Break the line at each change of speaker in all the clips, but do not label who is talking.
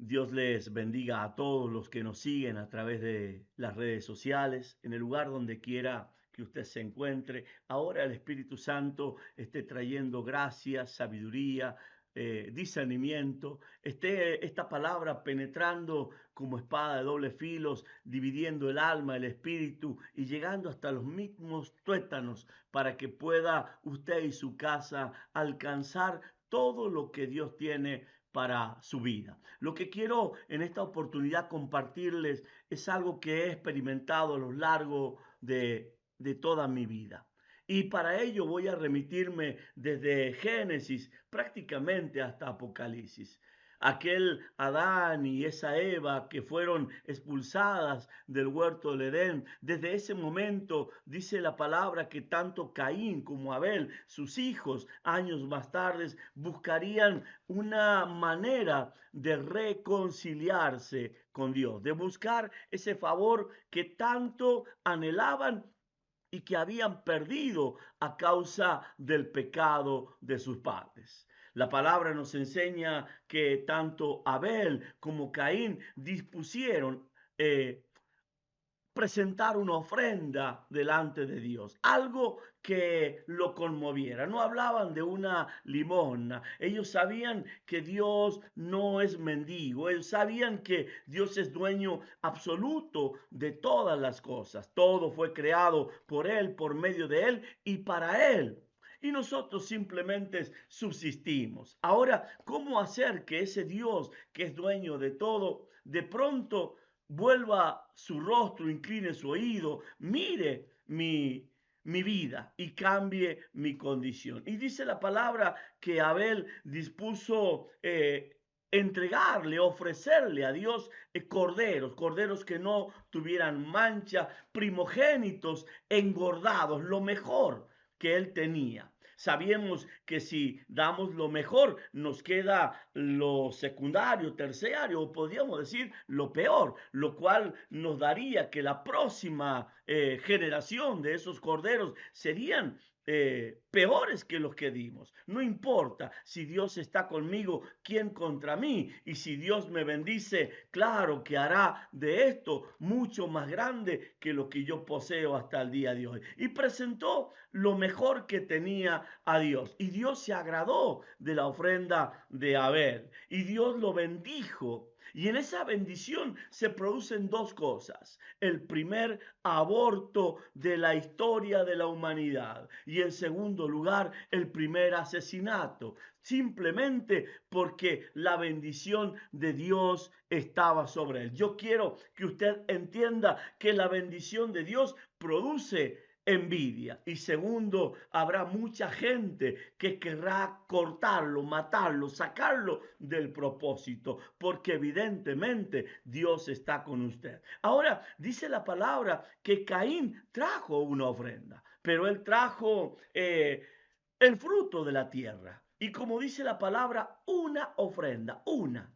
Dios les bendiga a todos los que nos siguen a través de las redes sociales, en el lugar donde quiera que usted se encuentre. Ahora el Espíritu Santo esté trayendo gracia, sabiduría, discernimiento, esté esta palabra penetrando como espada de doble filos, dividiendo el alma, el espíritu y llegando hasta los mismos tuétanos para que pueda usted y su casa alcanzar todo lo que Dios tiene para su vida. Lo que quiero en esta oportunidad compartirles es algo que he experimentado a lo largo de toda mi vida. Y para ello voy a remitirme desde Génesis prácticamente hasta Apocalipsis. Aquel Adán y esa Eva que fueron expulsadas del huerto del Edén. Desde ese momento dice la palabra que tanto Caín como Abel, sus hijos, años más tarde, buscarían una manera de reconciliarse con Dios, de buscar ese favor que tanto anhelaban y que habían perdido a causa del pecado de sus padres. La palabra nos enseña que tanto Abel como Caín dispusieron presentar una ofrenda delante de Dios, algo que lo conmoviera. No hablaban de una limosna. Ellos sabían que Dios no es mendigo. Ellos sabían que Dios es dueño absoluto de todas las cosas. Todo fue creado por Él, por medio de Él y para Él. Y nosotros simplemente subsistimos. Ahora, ¿cómo hacer que ese Dios que es dueño de todo, de pronto vuelva su rostro, incline su oído, mire mi vida y cambie mi condición? Y dice la palabra que Abel dispuso entregarle, ofrecerle a Dios corderos que no tuvieran mancha, primogénitos, engordados, lo mejor que él tenía. Sabemos que si damos lo mejor, nos queda lo secundario, terciario, o podríamos decir lo peor, lo cual nos daría que la próxima generación de esos corderos serían peores que los que dimos. No importa si Dios está conmigo, ¿quién contra mí? Y si Dios me bendice, claro que hará de esto mucho más grande que lo que yo poseo hasta el día de hoy. Y presentó lo mejor que tenía a Dios. Y Dios se agradó de la ofrenda de Abel. Y Dios lo bendijo. Y en esa bendición se producen dos cosas. El primer aborto de la historia de la humanidad. Y en segundo lugar, el primer asesinato. Simplemente porque la bendición de Dios estaba sobre él. Yo quiero que usted entienda que la bendición de Dios produce envidia. Y segundo, habrá mucha gente que querrá cortarlo, matarlo, sacarlo del propósito, porque evidentemente Dios está con usted. Ahora, dice la palabra que Caín trajo una ofrenda, pero él trajo el fruto de la tierra. Y como dice la palabra, una ofrenda, una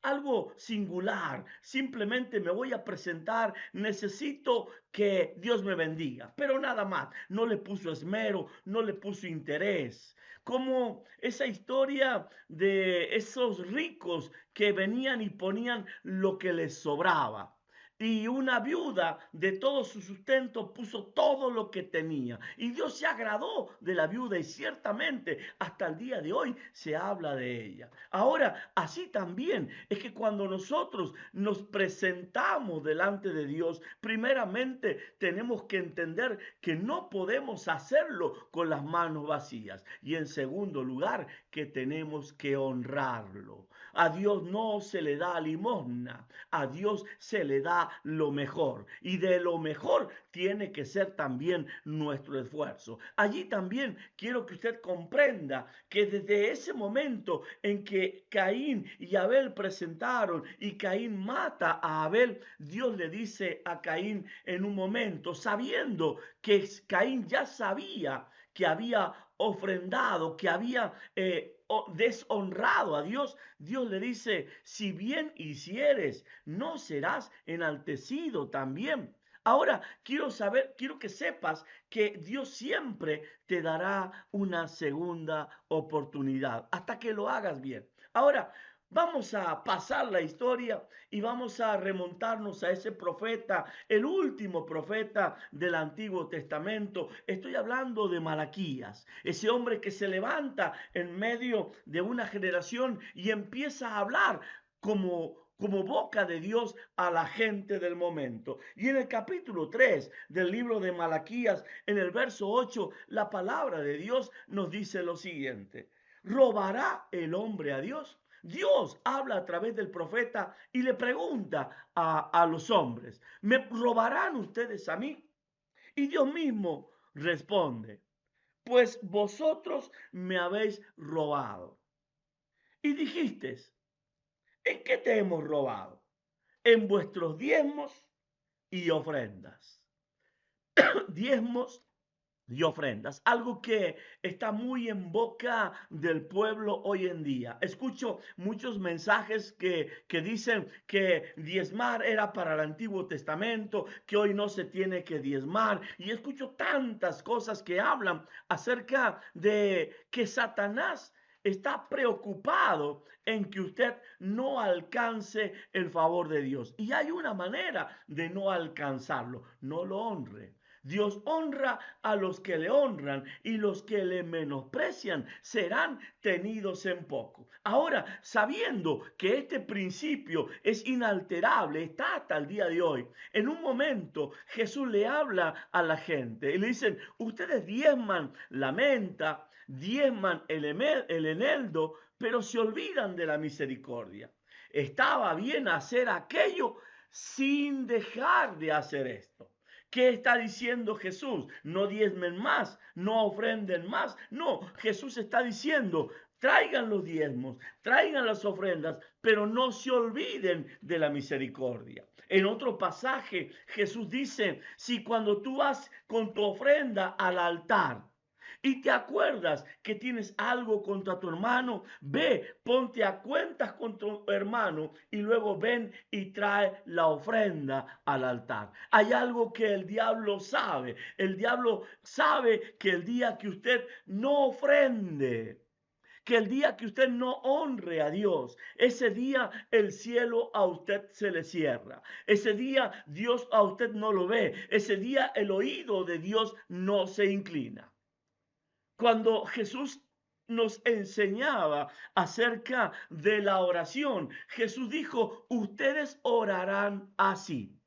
algo singular, simplemente me voy a presentar, necesito que Dios me bendiga, pero nada más, no le puso esmero, no le puso interés, como esa historia de esos ricos que venían y ponían lo que les sobraba. Y una viuda de todo su sustento puso todo lo que tenía. Y Dios se agradó de la viuda y ciertamente hasta el día de hoy se habla de ella. Ahora, así también es que cuando nosotros nos presentamos delante de Dios, primeramente tenemos que entender que no podemos hacerlo con las manos vacías. Y en segundo lugar, que tenemos que honrarlo. A Dios no se le da limosna, a Dios se le da lo mejor. Y de lo mejor tiene que ser también nuestro esfuerzo. Allí también quiero que usted comprenda que desde ese momento en que Caín y Abel presentaron y Caín mata a Abel, Dios le dice a Caín en un momento, sabiendo que Caín ya sabía que había ofrendado, que había deshonrado a Dios, Dios le dice, si bien hicieres, no serás enaltecido también. Ahora, quiero que sepas que Dios siempre te dará una segunda oportunidad hasta que lo hagas bien. Ahora, Vamos a pasar la historia y vamos a remontarnos a ese profeta, el último profeta del Antiguo Testamento. Estoy hablando de Malaquías, ese hombre que se levanta en medio de una generación y empieza a hablar como boca de Dios a la gente del momento. Y en el capítulo 3 del libro de Malaquías, en el verso 8, la palabra de Dios nos dice lo siguiente: ¿robará el hombre a Dios? Dios habla a través del profeta y le pregunta a los hombres: ¿me robarán ustedes a mí? Y Dios mismo responde: pues vosotros me habéis robado. Y dijiste: ¿en qué te hemos robado? En vuestros diezmos y ofrendas. Diezmos y ofrendas, algo que está muy en boca del pueblo hoy en día. Escucho muchos mensajes que dicen que diezmar era para el Antiguo Testamento, que hoy no se tiene que diezmar, y escucho tantas cosas que hablan acerca de que Satanás está preocupado en que usted no alcance el favor de Dios. Y hay una manera de no alcanzarlo: no lo honre. Dios honra a los que le honran, y los que le menosprecian serán tenidos en poco. Ahora, sabiendo que este principio es inalterable, está hasta el día de hoy, en un momento Jesús le habla a la gente y le dicen: ustedes diezman la menta, diezman el eneldo, pero se olvidan de la misericordia. Estaba bien hacer aquello sin dejar de hacer esto. ¿Qué está diciendo Jesús? No diezmen más, no ofrenden más. No, Jesús está diciendo: traigan los diezmos, traigan las ofrendas, pero no se olviden de la misericordia. En otro pasaje, Jesús dice: si cuando tú vas con tu ofrenda al altar y te acuerdas que tienes algo contra tu hermano, ve, ponte a cuentas con tu hermano y luego ven y trae la ofrenda al altar. Hay algo que el diablo sabe. El diablo sabe que el día que usted no ofrende, que el día que usted no honre a Dios, ese día el cielo a usted se le cierra. Ese día Dios a usted no lo ve. Ese día el oído de Dios no se inclina. Cuando Jesús nos enseñaba acerca de la oración, Jesús dijo: ustedes orarán así: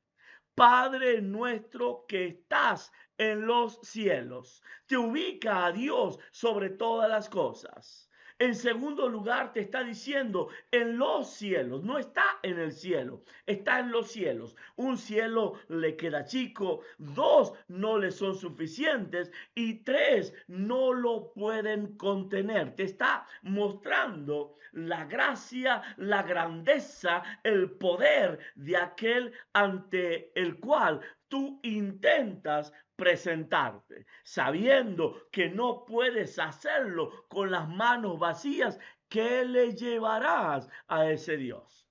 Padre nuestro que estás en los cielos. Te ubica a Dios sobre todas las cosas. En segundo lugar, te está diciendo en los cielos. No está en el cielo, está en los cielos. Un cielo le queda chico, dos no le son suficientes y tres no lo pueden contener. Te está mostrando la gracia, la grandeza, el poder de aquel ante el cual tú intentas presentarte, sabiendo que no puedes hacerlo con las manos vacías. ¿Qué le llevarás a ese Dios?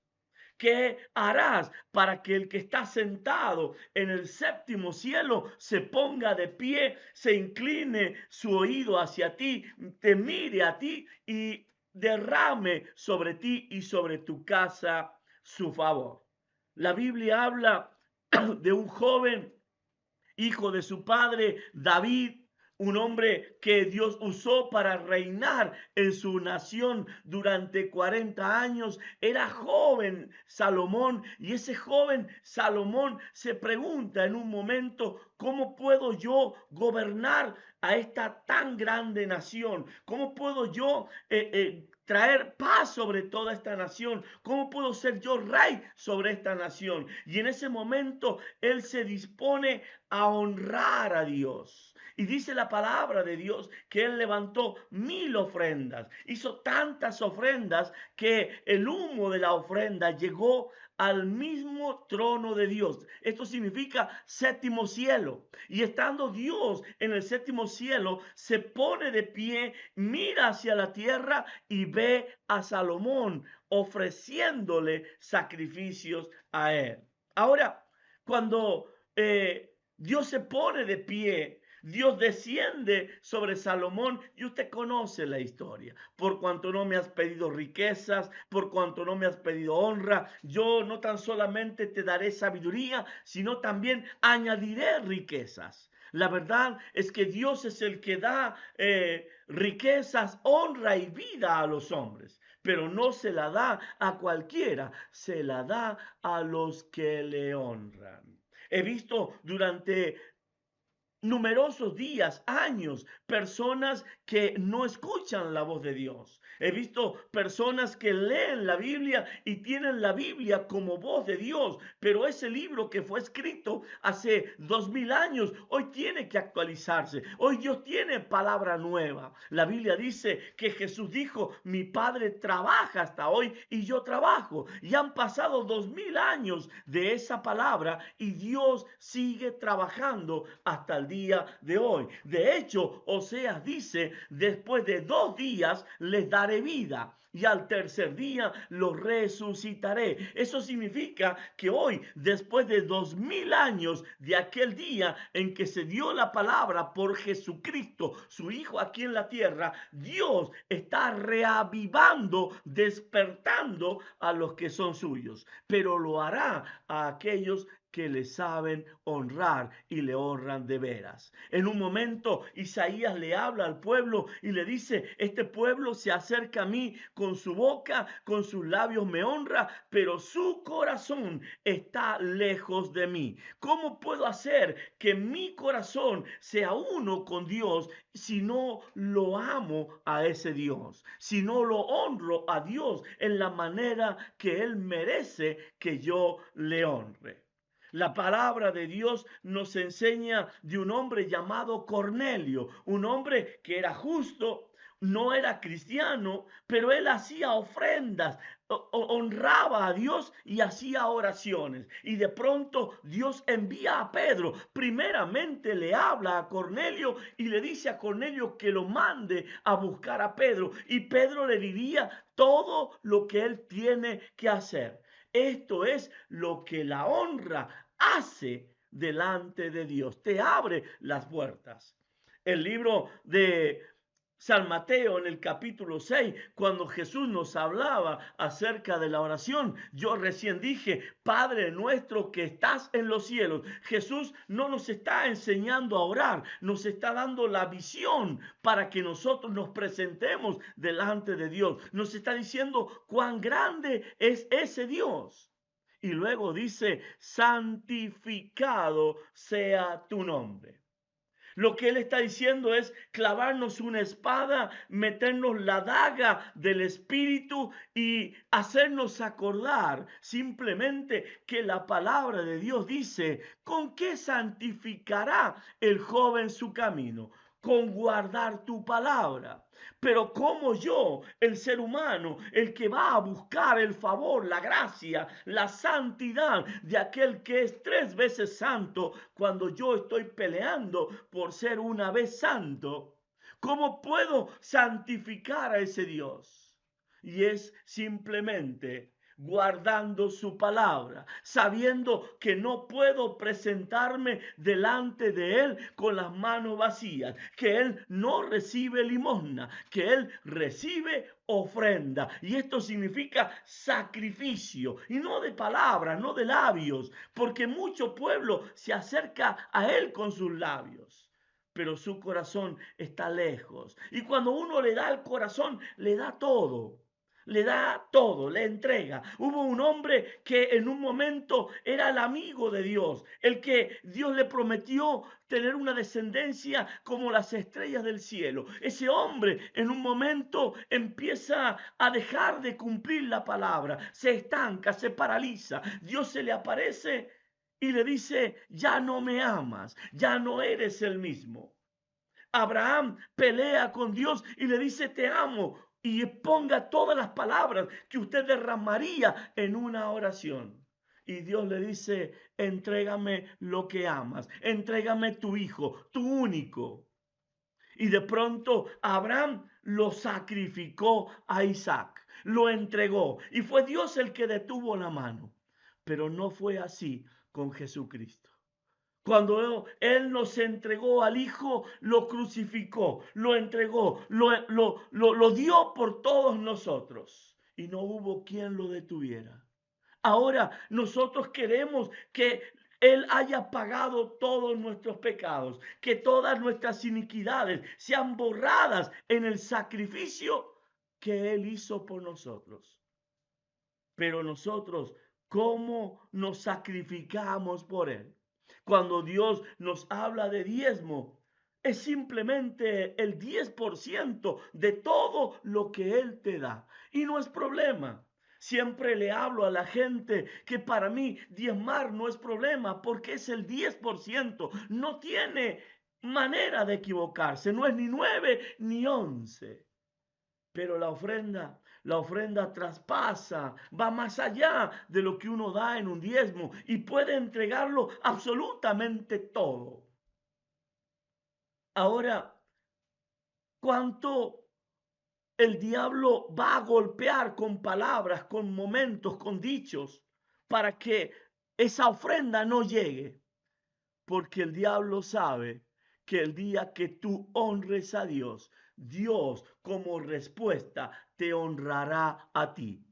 ¿Qué harás para que el que está sentado en el séptimo cielo se ponga de pie, se incline su oído hacia ti, te mire a ti y derrame sobre ti y sobre tu casa su favor? La Biblia habla de un joven hijo de su padre David, un hombre que Dios usó para reinar en su nación durante 40 años. Era joven Salomón, y ese joven Salomón se pregunta en un momento: ¿cómo puedo yo gobernar a esta tan grande nación? ¿Cómo puedo yo traer paz sobre toda esta nación? ¿Cómo puedo ser yo rey sobre esta nación? Y en ese momento él se dispone a honrar a Dios. Y dice la palabra de Dios que él levantó 1000 ofrendas. Hizo tantas ofrendas que el humo de la ofrenda llegó al mismo trono de Dios. Esto significa séptimo cielo. Y estando Dios en el séptimo cielo, se pone de pie, mira hacia la tierra y ve a Salomón ofreciéndole sacrificios a él. Ahora, cuando Dios se pone de pie, Dios desciende sobre Salomón y usted conoce la historia. Por cuanto no me has pedido riquezas, por cuanto no me has pedido honra, yo no tan solamente te daré sabiduría, sino también añadiré riquezas. La verdad es que Dios es el que da riquezas, honra y vida a los hombres, pero no se la da a cualquiera, se la da a los que le honran. He visto durante numerosos días, años, personas que no escuchan la voz de Dios. He visto personas que leen la Biblia y tienen la Biblia como voz de Dios, pero ese libro que fue escrito hace 2000 años, hoy tiene que actualizarse. Hoy Dios tiene palabra nueva. La Biblia dice que Jesús dijo, mi Padre trabaja hasta hoy y yo trabajo. Y han pasado 2000 años de esa palabra y Dios sigue trabajando hasta el día de hoy. De hecho, Oseas dice, después de 2 días les daré vida y al tercer día los resucitaré. Eso significa que hoy, después de 2000 años de aquel día en que se dio la palabra por Jesucristo, su Hijo aquí en la tierra, Dios está reavivando, despertando a los que son suyos, pero lo hará a aquellos que le saben honrar y le honran de veras. En un momento Isaías le habla al pueblo y le dice, este pueblo se acerca a mí con su boca, con sus labios me honra, pero su corazón está lejos de mí. ¿Cómo puedo hacer que mi corazón sea uno con Dios si no lo amo a ese Dios? Si no lo honro a Dios en la manera que Él merece que yo le honre. La palabra de Dios nos enseña de un hombre llamado Cornelio, un hombre que era justo, no era cristiano, pero él hacía ofrendas, honraba a Dios y hacía oraciones. Y de pronto Dios envía a Pedro. Primeramente le habla a Cornelio y le dice a Cornelio que lo mande a buscar a Pedro. Y Pedro le diría todo lo que él tiene que hacer. Esto es lo que la honra hace delante de Dios. Te abre las puertas. El libro de San Mateo en el capítulo 6, cuando Jesús nos hablaba acerca de la oración, yo recién dije, Padre nuestro que estás en los cielos. Jesús no nos está enseñando a orar, nos está dando la visión para que nosotros nos presentemos delante de Dios. Nos está diciendo cuán grande es ese Dios. Y luego dice, santificado sea tu nombre. Lo que él está diciendo es clavarnos una espada, meternos la daga del Espíritu y hacernos acordar simplemente que la palabra de Dios dice, ¿con qué santificará el joven su camino? Con guardar tu palabra. Pero como yo, el ser humano, el que va a buscar el favor, la gracia, la santidad de aquel que es 3 veces santo, cuando yo estoy peleando por ser una vez santo, ¿cómo puedo santificar a ese Dios? Y es simplemente guardando su palabra, sabiendo que no puedo presentarme delante de Él con las manos vacías, que Él no recibe limosna, que Él recibe ofrenda. Y esto significa sacrificio, y no de palabras, no de labios, porque mucho pueblo se acerca a Él con sus labios, pero su corazón está lejos. Y cuando uno le da el corazón, le da todo. Le da todo, le entrega. Hubo un hombre que en un momento era el amigo de Dios, el que Dios le prometió tener una descendencia como las estrellas del cielo. Ese hombre en un momento empieza a dejar de cumplir la palabra, se estanca, se paraliza. Dios se le aparece y le dice, ya no me amas, ya no eres el mismo. Abraham pelea con Dios y le dice, te amo. Y ponga todas las palabras que usted derramaría en una oración. Y Dios le dice, entrégame lo que amas, entrégame tu hijo, tu único. Y de pronto Abraham lo sacrificó a Isaac, lo entregó. Y fue Dios el que detuvo la mano. Pero no fue así con Jesucristo. Cuando Él nos entregó al Hijo, lo crucificó, lo entregó, lo dio por todos nosotros. Y no hubo quien lo detuviera. Ahora nosotros queremos que Él haya pagado todos nuestros pecados, que todas nuestras iniquidades sean borradas en el sacrificio que Él hizo por nosotros. Pero nosotros, ¿cómo nos sacrificamos por Él? Cuando Dios nos habla de diezmo, es simplemente el 10% de todo lo que Él te da. Y no es problema. Siempre le hablo a la gente que para mí diezmar no es problema porque es el 10%. No tiene manera de equivocarse. No es ni 9 ni 11. Pero la ofrenda traspasa, va más allá de lo que uno da en un diezmo y puede entregarlo absolutamente todo. Ahora, ¿cuánto el diablo va a golpear con palabras, con momentos, con dichos, para que esa ofrenda no llegue? Porque el diablo sabe que el día que tú honres a Dios, Dios como respuesta te honrará a ti.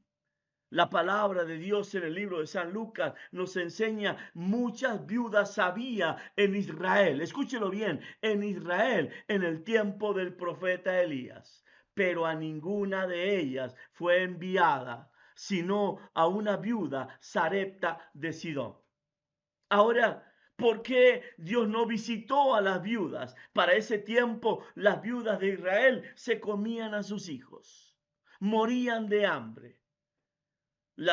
La palabra de Dios en el libro de San Lucas nos enseña muchas viudas había en Israel. Escúchelo bien, en Israel en el tiempo del profeta Elías, pero a ninguna de ellas fue enviada, sino a una viuda Sarepta de Sidón. Ahora, ¿por qué Dios no visitó a las viudas? Para ese tiempo, las viudas de Israel se comían a sus hijos, morían de hambre.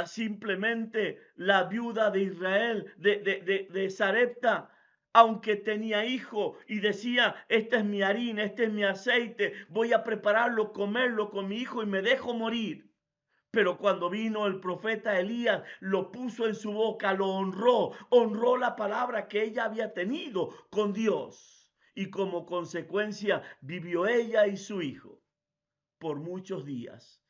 Simplemente la viuda de Israel, de Sarepta, aunque tenía hijo y decía, esta es mi harina, este es mi aceite, voy a prepararlo, comerlo con mi hijo y me dejo morir. Pero cuando vino el profeta Elías, lo puso en su boca, lo honró la palabra que ella había tenido con Dios. Y como consecuencia vivió ella y su hijo por muchos días.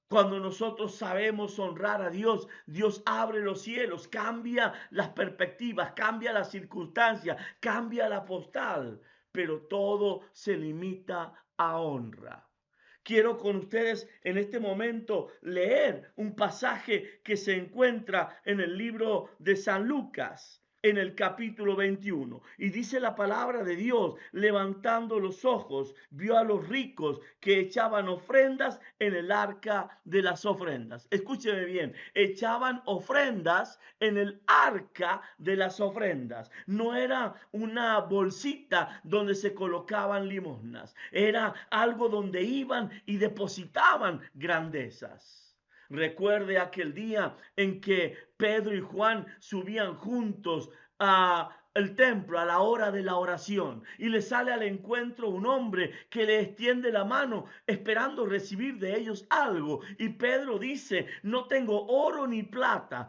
Cuando nosotros sabemos honrar a Dios, Dios abre los cielos, cambia las perspectivas, cambia las circunstancias, cambia la postal, pero todo se limita a honra. Quiero con ustedes en este momento leer un pasaje que se encuentra en el libro de San Lucas, en el capítulo 21. Y dice la palabra de Dios, levantando los ojos, vio a los ricos que echaban ofrendas en el arca de las ofrendas. Escúcheme bien, echaban ofrendas en el arca de las ofrendas. No era una bolsita donde se colocaban limosnas, era algo donde iban y depositaban grandezas. Recuerde aquel día en que Pedro y Juan subían juntos al templo a la hora de la oración y le sale al encuentro un hombre que le extiende la mano esperando recibir de ellos algo. Y Pedro dice, no tengo oro ni plata.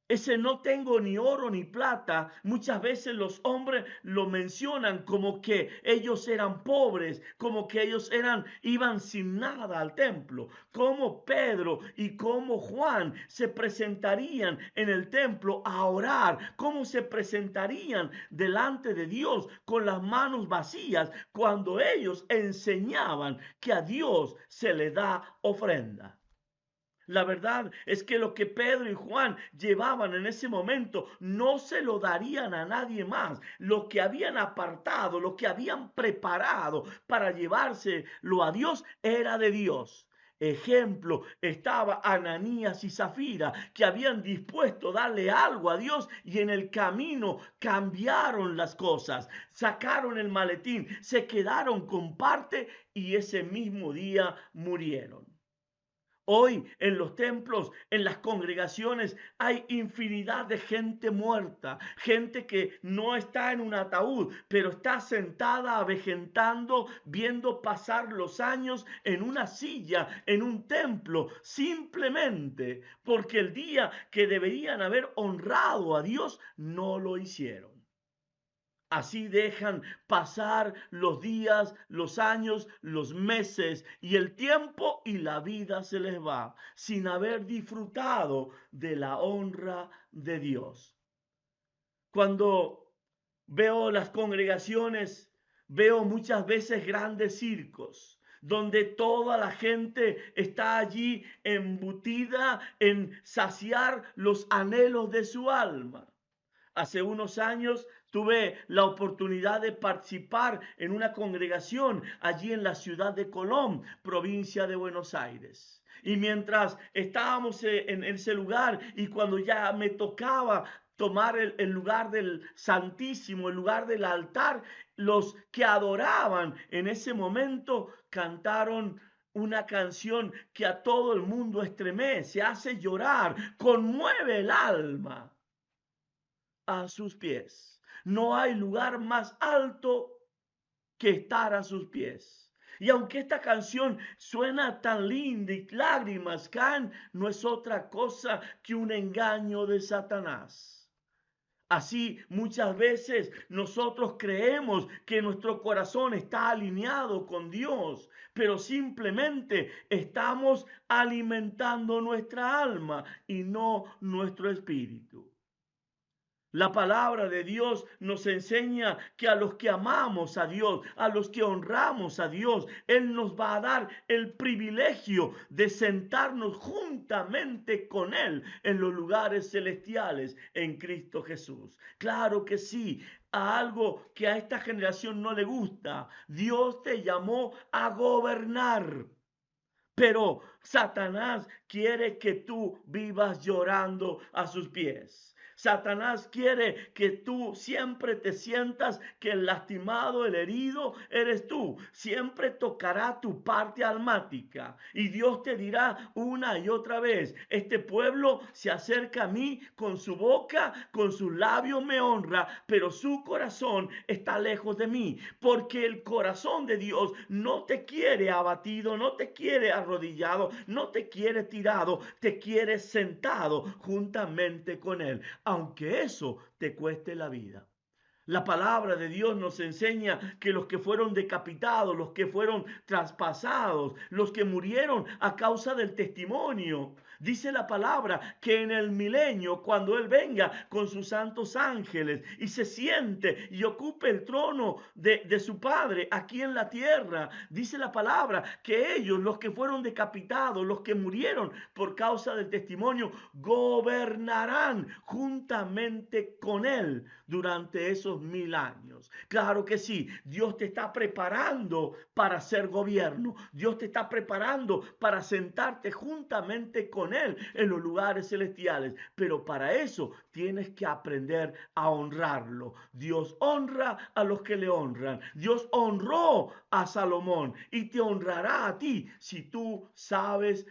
Ese no tengo ni oro ni plata, muchas veces los hombres lo mencionan como que ellos eran pobres, como que ellos iban sin nada al templo. Como Pedro y como Juan se presentarían en el templo a orar, cómo se presentarían delante de Dios con las manos vacías cuando ellos enseñaban que a Dios se le da ofrenda. La verdad es que lo que Pedro y Juan llevaban en ese momento no se lo darían a nadie más. Lo que habían apartado, lo que habían preparado para llevárselo a Dios era de Dios. Ejemplo, estaba Ananías y Zafira, que habían dispuesto darle algo a Dios y en el camino cambiaron las cosas, sacaron el maletín, se quedaron con parte y ese mismo día murieron. Hoy en los templos, en las congregaciones, hay infinidad de gente muerta, gente que no está en un ataúd, pero está sentada avejentando, viendo pasar los años en una silla, en un templo, simplemente porque el día que deberían haber honrado a Dios, no lo hicieron. Así dejan pasar los días, los años, los meses y el tiempo y la vida se les va sin haber disfrutado de la honra de Dios. Cuando Veo las congregaciones, veo muchas veces grandes circos donde toda la gente está allí embutida en saciar los anhelos de su alma. Hace unos años tuve la oportunidad de participar en una congregación allí en la ciudad de Colón, provincia de Buenos Aires. Y mientras estábamos en ese lugar y cuando ya me tocaba tomar el lugar del Santísimo, el lugar del altar, los que adoraban en ese momento cantaron una canción que a todo el mundo estremece, hace llorar, conmueve el alma a sus pies. No hay lugar más alto que estar a sus pies. Y aunque esta canción suena tan linda y lágrimas caen, no es otra cosa que un engaño de Satanás. Así muchas veces nosotros creemos que nuestro corazón está alineado con Dios, pero simplemente estamos alimentando nuestra alma y no nuestro espíritu. La palabra de Dios nos enseña que a los que amamos a Dios, a los que honramos a Dios, Él nos va a dar el privilegio de sentarnos juntamente con Él en los lugares celestiales en Cristo Jesús. Claro que sí, a algo que a esta generación no le gusta. Dios te llamó a gobernar. Pero Satanás quiere que tú vivas llorando a sus pies. Satanás quiere que tú siempre te sientas que el lastimado, el herido, eres tú. Siempre tocará tu parte almática. Y Dios te dirá una y otra vez, este pueblo se acerca a mí con su boca, con sus labios me honra, pero su corazón está lejos de mí. Porque el corazón de Dios no te quiere abatido, no te quiere arrodillado, no te quiere tirado, te quiere sentado juntamente con Él, aunque eso te cueste la vida. La palabra de Dios nos enseña que los que fueron decapitados, los que fueron traspasados, los que murieron a causa del testimonio, dice la palabra que en el milenio, cuando Él venga con sus santos ángeles y se siente y ocupe el trono de su Padre aquí en la tierra, dice la palabra que ellos, los que fueron decapitados, los que murieron por causa del testimonio, gobernarán juntamente con Él durante esos 1000 años. Claro que sí, Dios te está preparando para hacer gobierno. Dios te está preparando para sentarte juntamente con Él en los lugares celestiales. Pero para eso tienes que aprender a honrarlo. Dios honra a los que le honran. Dios honró a Salomón y te honrará a ti si tú sabes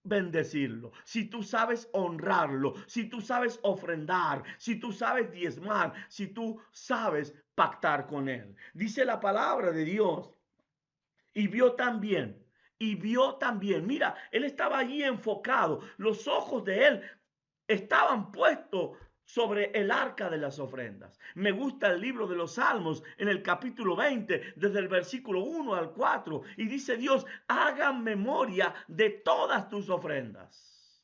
bendecirlo, si tú sabes honrarlo, si tú sabes ofrendar, si tú sabes diezmar, si tú sabes pactar con Él. Dice la palabra de Dios. Y vio también, mira, Él estaba allí enfocado, los ojos de Él estaban puestos sobre el arca de las ofrendas. Me gusta el libro de los Salmos en el capítulo 20, desde el versículo 1 al 4, y dice Dios, hagan memoria de todas tus ofrendas.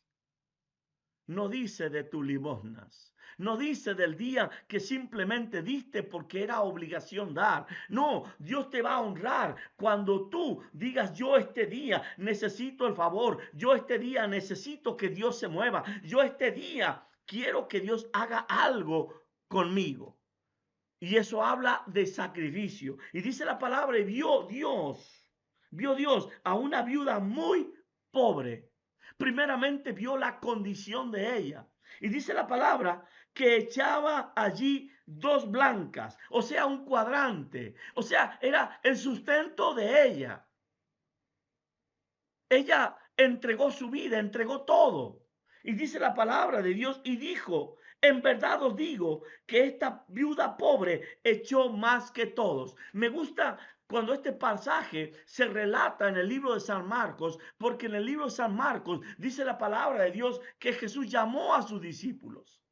No dice de tus limosnas. No dice del día que simplemente diste porque era obligación dar. No, Dios te va a honrar cuando tú digas, yo este día necesito el favor. Yo este día necesito que Dios se mueva. Yo este día quiero que Dios haga algo conmigo. Y eso habla de sacrificio. Y dice la palabra, y vio Dios a una viuda muy pobre. Primeramente vio la condición de ella. Y dice la palabra que echaba allí dos blancas, o sea, un cuadrante. O sea, era el sustento de ella. Ella entregó su vida, entregó todo. Y dice la palabra de Dios y dijo, en verdad os digo que esta viuda pobre echó más que todos. Me gusta cuando este pasaje se relata en el libro de San Marcos, porque en el libro de San Marcos dice la palabra de Dios que Jesús llamó a sus discípulos.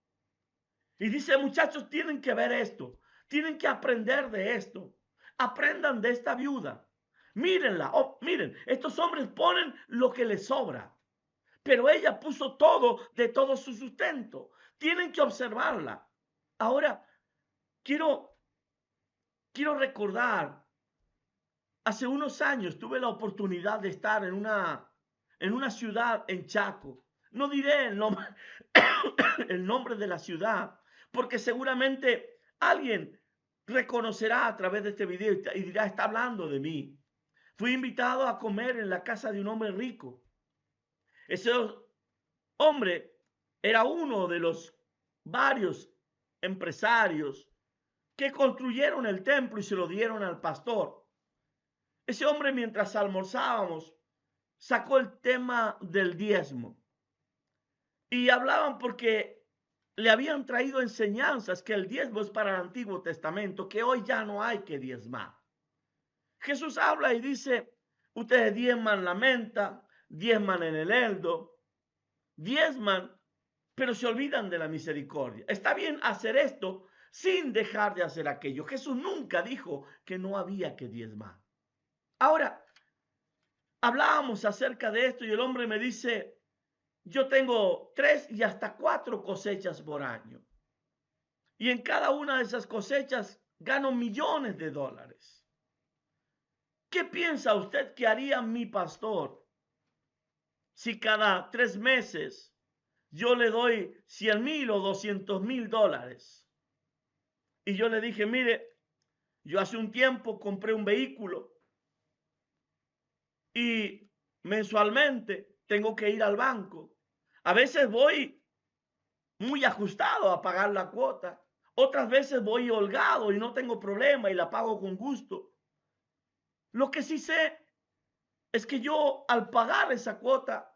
Y dice, muchachos, tienen que ver esto, tienen que aprender de esto, aprendan de esta viuda. Mírenla, miren, estos hombres ponen lo que les sobra, pero ella puso todo de todo su sustento. Tienen que observarla. Ahora, quiero, quiero recordar, hace unos años tuve la oportunidad de estar en una ciudad en Chaco. No diré el nombre de la ciudad, porque seguramente alguien reconocerá a través de este video y dirá, está hablando de mí. Fui invitado a comer en la casa de un hombre rico. Ese hombre era uno de los varios empresarios que construyeron el templo y se lo dieron al pastor. Ese hombre, mientras almorzábamos, sacó el tema del diezmo y hablaban porque le habían traído enseñanzas que el diezmo es para el Antiguo Testamento, que hoy ya no hay que diezmar. Jesús habla y dice, ustedes diezman la menta, diezman en el eldo, diezman, pero se olvidan de la misericordia. Está bien hacer esto sin dejar de hacer aquello. Jesús nunca dijo que no había que diezmar. Ahora, hablábamos acerca de esto y el hombre me dice, yo tengo 3 y hasta 4 cosechas por año. Y en cada una de esas cosechas gano millones de dólares. ¿Qué piensa usted que haría mi pastor si cada 3 meses yo le doy 100,000 o 200,000 dólares? Y yo le dije, mire, yo hace un tiempo compré un vehículo y mensualmente tengo que ir al banco. A veces voy muy ajustado a pagar la cuota. Otras veces voy holgado y no tengo problema y la pago con gusto. Lo que sí sé es que yo al pagar esa cuota,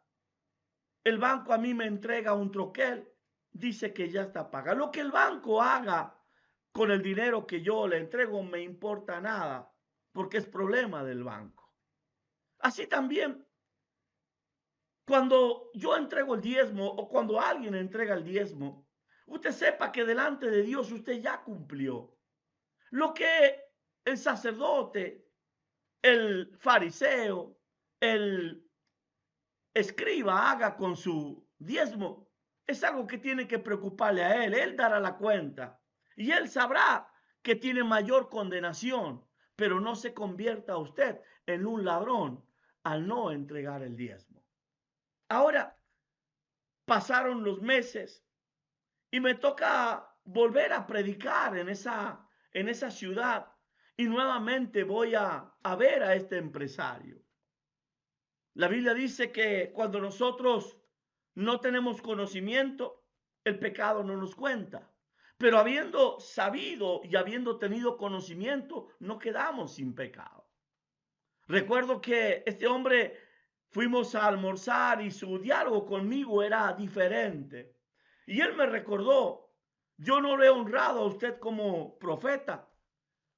el banco a mí me entrega un troquel, dice que ya está paga. Lo que el banco haga con el dinero que yo le entrego me importa nada, porque es problema del banco. Así también, cuando yo entrego el diezmo o cuando alguien entrega el diezmo, usted sepa que delante de Dios usted ya cumplió. Lo que el sacerdote, el fariseo, el escriba haga con su diezmo es algo que tiene que preocuparle a él. Él dará la cuenta y él sabrá que tiene mayor condenación, pero no se convierta usted en un ladrón al no entregar el diezmo. Ahora pasaron los meses y me toca volver a predicar en esa ciudad y nuevamente voy a ver a este empresario. La Biblia dice que cuando nosotros no tenemos conocimiento, el pecado no nos cuenta. Pero habiendo sabido y habiendo tenido conocimiento, no quedamos sin pecado. Recuerdo que este hombre fuimos a almorzar y su diálogo conmigo era diferente. Y él me recordó, yo no le he honrado a usted como profeta,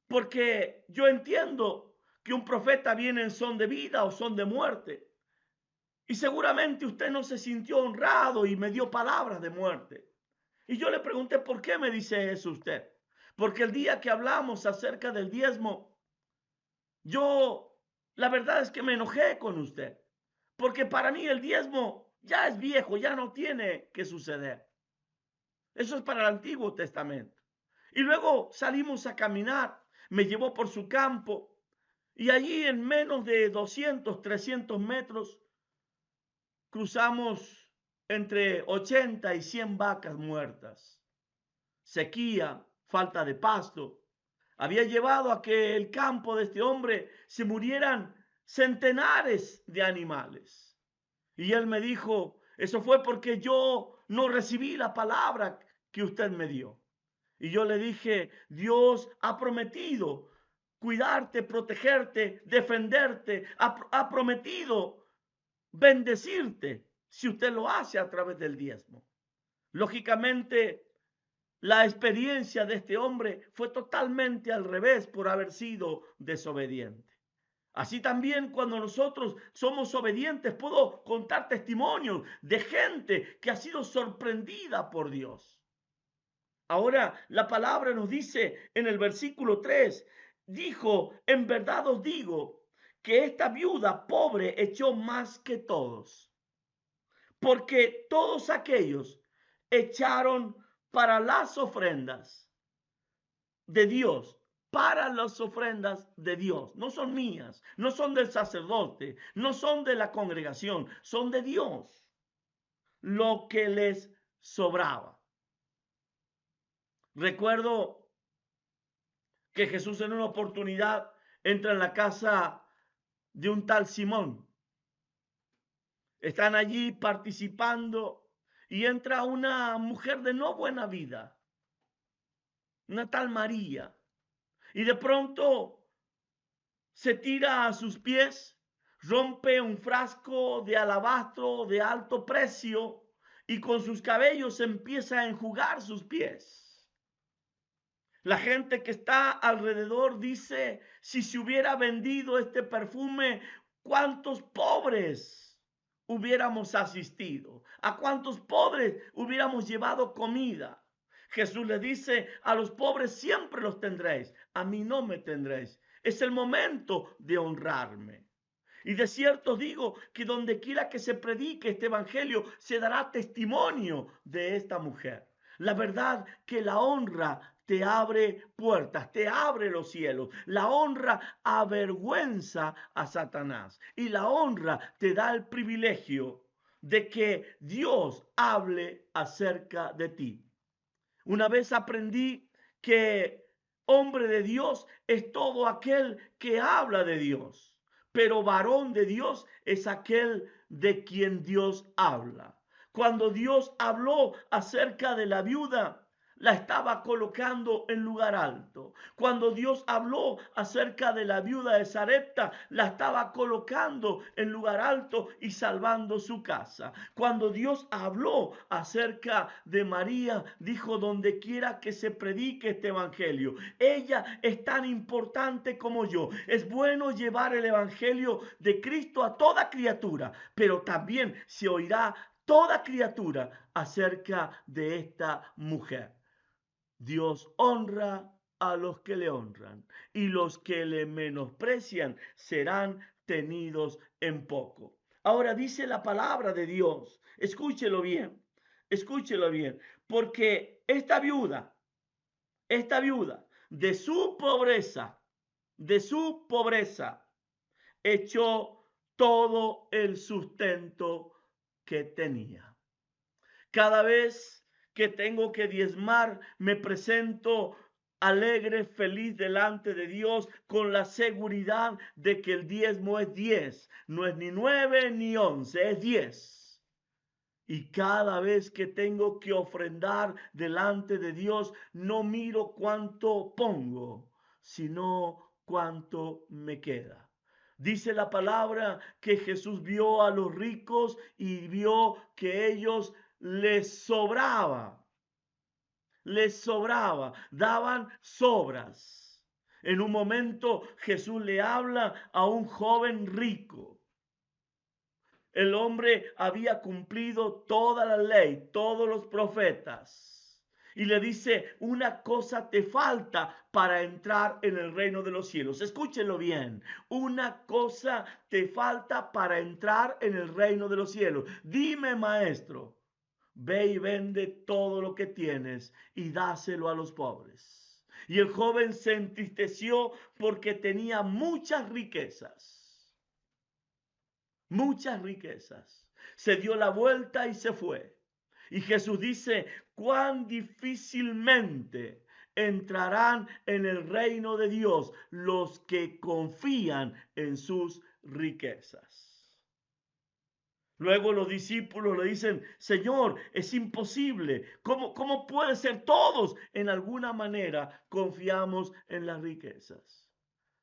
porque yo entiendo que un profeta viene en son de vida o son de muerte. Y seguramente usted no se sintió honrado y me dio palabras de muerte. Y yo le pregunté, ¿por qué me dice eso usted? Porque el día que hablamos acerca del diezmo, yo, la verdad es que me enojé con usted. Porque para mí el diezmo ya es viejo, ya no tiene que suceder. Eso es para el Antiguo Testamento. Y luego salimos a caminar, me llevó por su campo y allí en menos de 200, 300 metros cruzamos entre 80 y 100 vacas muertas. Sequía, falta de pasto, había llevado a que el campo de este hombre se murieran centenares de animales. Y él me dijo, eso fue porque yo no recibí la palabra que usted me dio. Y yo le dije, Dios ha prometido cuidarte, protegerte, defenderte, ha prometido bendecirte si usted lo hace a través del diezmo. Lógicamente, la experiencia de este hombre fue totalmente al revés por haber sido desobediente. Así también cuando nosotros somos obedientes, puedo contar testimonios de gente que ha sido sorprendida por Dios. Ahora la palabra nos dice en el versículo 3, dijo, en verdad os digo que esta viuda pobre echó más que todos, porque todos aquellos echaron para las ofrendas de Dios, para las ofrendas de Dios. No son mías, no son del sacerdote, no son de la congregación, son de Dios. Lo que les sobraba. Recuerdo que Jesús en una oportunidad entra en la casa de un tal Simón. Están allí participando y entra una mujer de no buena vida, una tal María, y de pronto se tira a sus pies, rompe un frasco de alabastro de alto precio y con sus cabellos empieza a enjugar sus pies. La gente que está alrededor dice, si se hubiera vendido este perfume, ¿cuántos pobres hubiéramos asistido? ¿A cuántos pobres hubiéramos llevado comida? Jesús le dice, a los pobres siempre los tendréis, a mí no me tendréis. Es el momento de honrarme. Y de cierto digo que donde quiera que se predique este evangelio, se dará testimonio de esta mujer. La verdad que la honra te abre puertas, te abre los cielos. La honra avergüenza a Satanás. Y la honra te da el privilegio de que Dios hable acerca de ti. Una vez aprendí que hombre de Dios es todo aquel que habla de Dios, pero varón de Dios es aquel de quien Dios habla. Cuando Dios habló acerca de la viuda, la estaba colocando en lugar alto. Cuando Dios habló acerca de la viuda de Sarepta, la estaba colocando en lugar alto y salvando su casa. Cuando Dios habló acerca de María, dijo, donde quiera que se predique este evangelio, ella es tan importante como yo. Es bueno llevar el evangelio de Cristo a toda criatura, pero también se oirá toda criatura acerca de esta mujer. Dios honra a los que le honran y los que le menosprecian serán tenidos en poco. Ahora dice la palabra de Dios, escúchelo bien, porque esta viuda, de su pobreza, echó todo el sustento que tenía. Cada vez que tengo que diezmar, me presento alegre, feliz delante de Dios con la seguridad de que el diezmo es 10. No es ni 9 ni 11, es 10. Y cada vez que tengo que ofrendar delante de Dios, no miro cuánto pongo, sino cuánto me queda. Dice la palabra que Jesús vio a los ricos y vio que ellos les sobraba, daban sobras. En un momento Jesús le habla a un joven rico. El hombre había cumplido toda la ley, todos los profetas. Y le dice, una cosa te falta para entrar en el reino de los cielos. Escúchenlo bien. Una cosa te falta para entrar en el reino de los cielos. Dime, maestro. Ve y vende todo lo que tienes y dáselo a los pobres. Y el joven se entristeció porque tenía muchas riquezas. Muchas riquezas. Se dio la vuelta y se fue. Y Jesús dice, cuán difícilmente entrarán en el reino de Dios los que confían en sus riquezas. Luego los discípulos le dicen, Señor, es imposible. ¿Cómo puede ser? Todos en alguna manera confiamos en las riquezas.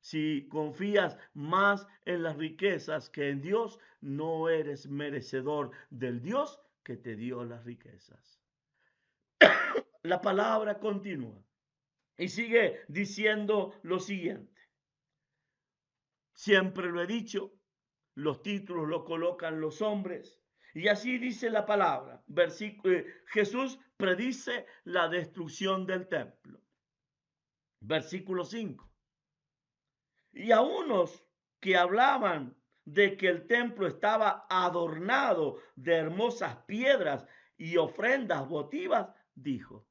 Si confías más en las riquezas que en Dios, no eres merecedor del Dios que te dio las riquezas. La palabra continúa y sigue diciendo lo siguiente. Siempre lo he dicho, los títulos lo colocan los hombres. Y así dice la palabra. Jesús predice la destrucción del templo. Versículo 5. Y a unos que hablaban de que el templo estaba adornado de hermosas piedras y ofrendas votivas, dijo,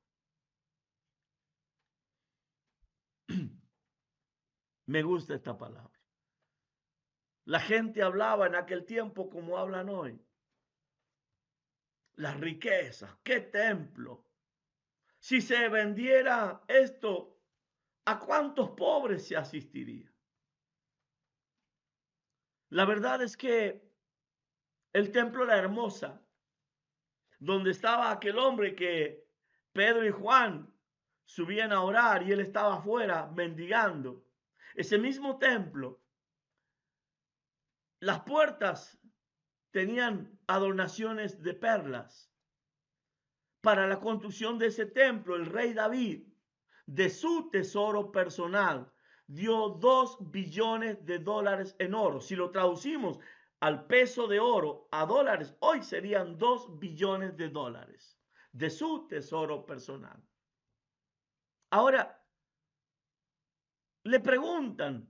Me gusta esta palabra. La gente hablaba en aquel tiempo como hablan hoy. Las riquezas, qué templo. Si se vendiera esto, ¿a cuántos pobres se asistiría? La verdad es que el templo era hermosa, donde estaba aquel hombre que Pedro y Juan subían a orar y él estaba afuera mendigando. Ese mismo templo, las puertas tenían adornaciones de perlas. Para la construcción de ese templo, el rey David, de su tesoro personal, dio 2 billones de dólares en oro. Si lo traducimos al peso de oro a dólares, hoy serían 2 billones de dólares de su tesoro personal. Ahora, le preguntan,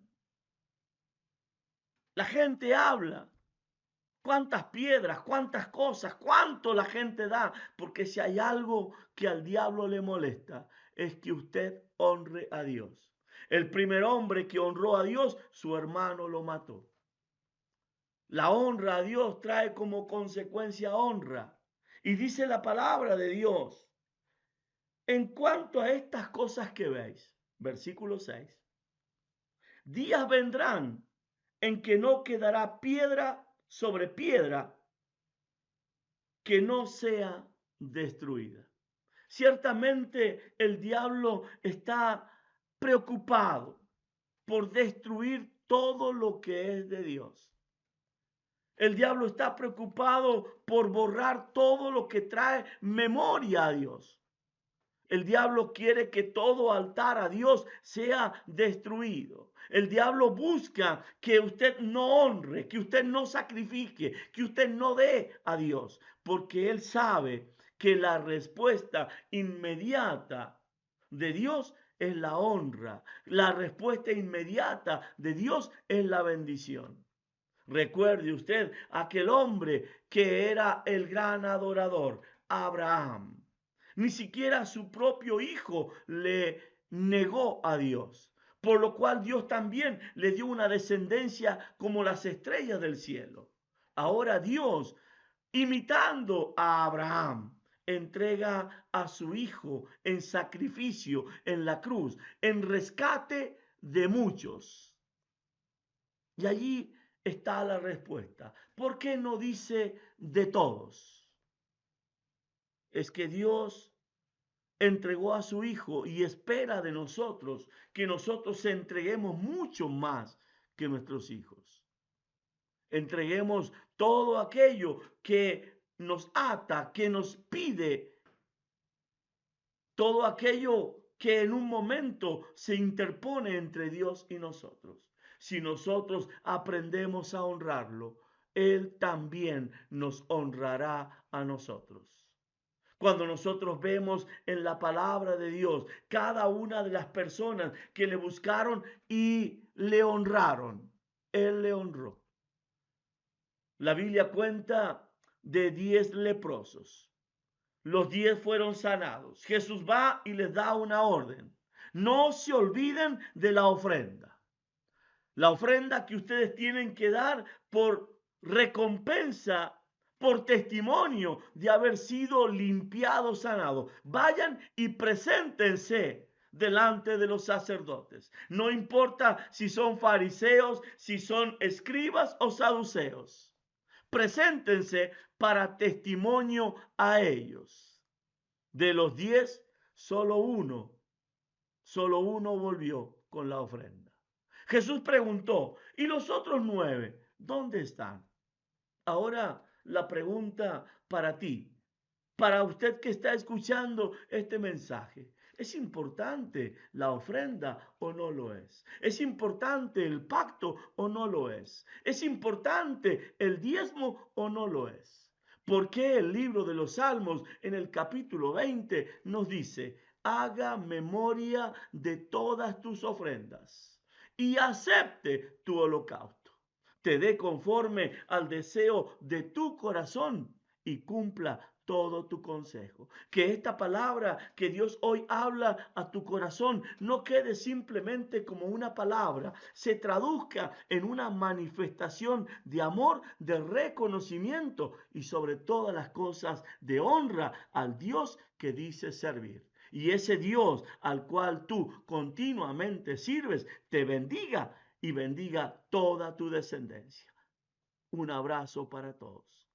la gente habla, cuántas piedras, cuántas cosas, cuánto la gente da, porque si hay algo que al diablo le molesta, es que usted honre a Dios. El primer hombre que honró a Dios, su hermano lo mató. La honra a Dios trae como consecuencia honra. Y dice la palabra de Dios, en cuanto a estas cosas que veis, versículo 6, días vendrán en que no quedará piedra sobre piedra que no sea destruida. Ciertamente el diablo está preocupado por destruir todo lo que es de Dios. El diablo está preocupado por borrar todo lo que trae memoria a Dios. El diablo quiere que todo altar a Dios sea destruido. El diablo busca que usted no honre, que usted no sacrifique, que usted no dé a Dios, porque él sabe que la respuesta inmediata de Dios es la honra. La respuesta inmediata de Dios es la bendición. Recuerde usted aquel hombre que era el gran adorador, Abraham. Ni siquiera su propio hijo le negó a Dios, por lo cual Dios también le dio una descendencia como las estrellas del cielo. Ahora Dios, imitando a Abraham, entrega a su hijo en sacrificio en la cruz, en rescate de muchos. Y allí está la respuesta. ¿Por qué no dice de todos? Es que Dios entregó a su Hijo y espera de nosotros que nosotros entreguemos mucho más que nuestros hijos. Entreguemos todo aquello que nos ata, que nos pide, todo aquello que en un momento se interpone entre Dios y nosotros. Si nosotros aprendemos a honrarlo, Él también nos honrará a nosotros. Cuando nosotros vemos en la palabra de Dios cada una de las personas que le buscaron y le honraron, Él le honró. La Biblia cuenta de 10 leprosos. Los 10 fueron sanados. Jesús va y les da una orden. No se olviden de la ofrenda. La ofrenda que ustedes tienen que dar por recompensa, por testimonio de haber sido limpiados, sanados. Vayan y preséntense delante de los sacerdotes. No importa si son fariseos, si son escribas o saduceos. Preséntense para testimonio a ellos. De los 10, solo uno volvió con la ofrenda. Jesús preguntó, ¿y los otros 9 dónde están? Ahora la pregunta para ti, para usted que está escuchando este mensaje. ¿Es importante la ofrenda o no lo es? ¿Es importante el pacto o no lo es? ¿Es importante el diezmo o no lo es? ¿Por qué el libro de los Salmos en el capítulo 20 nos dice, haga memoria de todas tus ofrendas y acepte tu holocausto? Te dé conforme al deseo de tu corazón y cumpla todo tu consejo. Que esta palabra que Dios hoy habla a tu corazón no quede simplemente como una palabra, se traduzca en una manifestación de amor, de reconocimiento y sobre todas las cosas de honra al Dios que dices servir. Y ese Dios al cual tú continuamente sirves, te bendiga y bendiga toda tu descendencia. Un abrazo para todos.